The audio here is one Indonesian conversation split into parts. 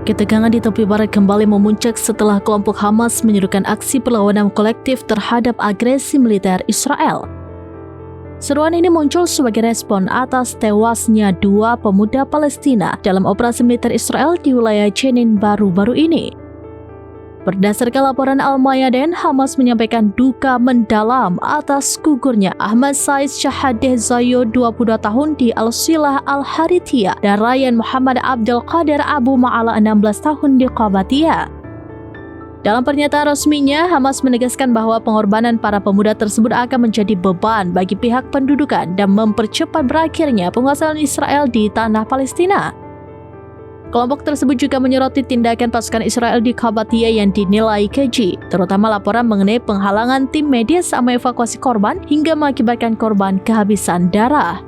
Ketegangan di tepi barat kembali memuncak setelah kelompok Hamas menyerukan aksi perlawanan kolektif terhadap agresi militer Israel. Seruan ini muncul sebagai respon atas tewasnya 2 pemuda Palestina dalam operasi militer Israel di wilayah Jenin baru-baru ini. Berdasarkan laporan Al-Mayadin, Hamas menyampaikan duka mendalam atas gugurnya Ahmad Said Shahadeh Zayo 22 tahun di Al-Silah Al-Harithiyah dan Ryan Muhammad Abdul Qadir Abu Ma'ala 16 tahun di Qabatiyah. Dalam pernyataan resminya, Hamas menegaskan bahwa pengorbanan para pemuda tersebut akan menjadi beban bagi pihak pendudukan dan mempercepat berakhirnya penguasaan Israel di tanah Palestina. Kelompok tersebut juga menyoroti tindakan pasukan Israel di Qabatiyah yang dinilai keji, terutama laporan mengenai penghalangan tim medis saat mengevakuasi korban hingga mengakibatkan korban kehabisan darah.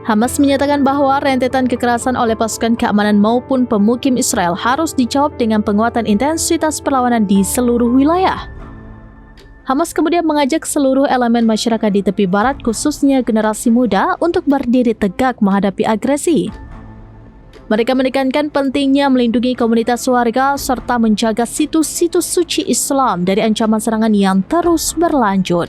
Hamas menyatakan bahwa rentetan kekerasan oleh pasukan keamanan maupun pemukim Israel harus dijawab dengan penguatan intensitas perlawanan di seluruh wilayah. Hamas kemudian mengajak seluruh elemen masyarakat di tepi barat, khususnya generasi muda, untuk berdiri tegak menghadapi agresi. Mereka menekankan pentingnya melindungi komunitas warga serta menjaga situs-situs suci Islam dari ancaman serangan yang terus berlanjut.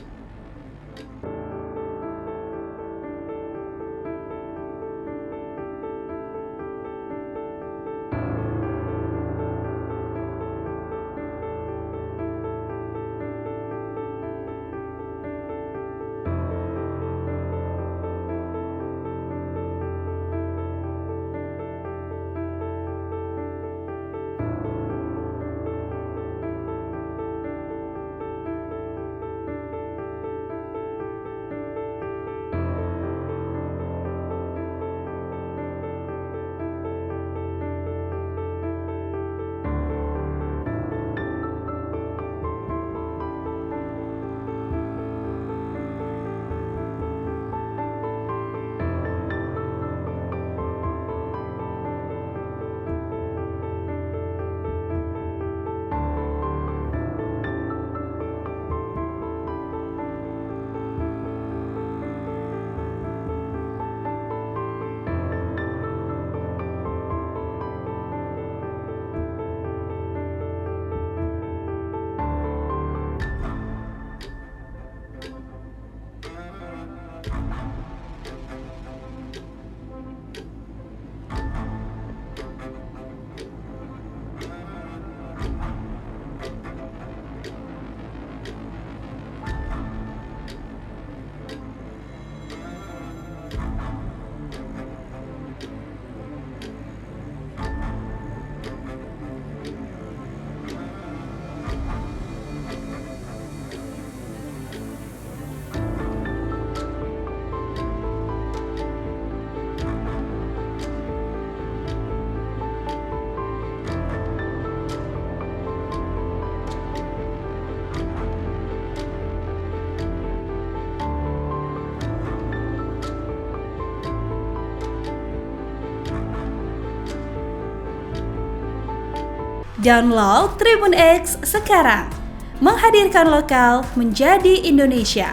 Download Tribun X sekarang, menghadirkan lokal menjadi Indonesia.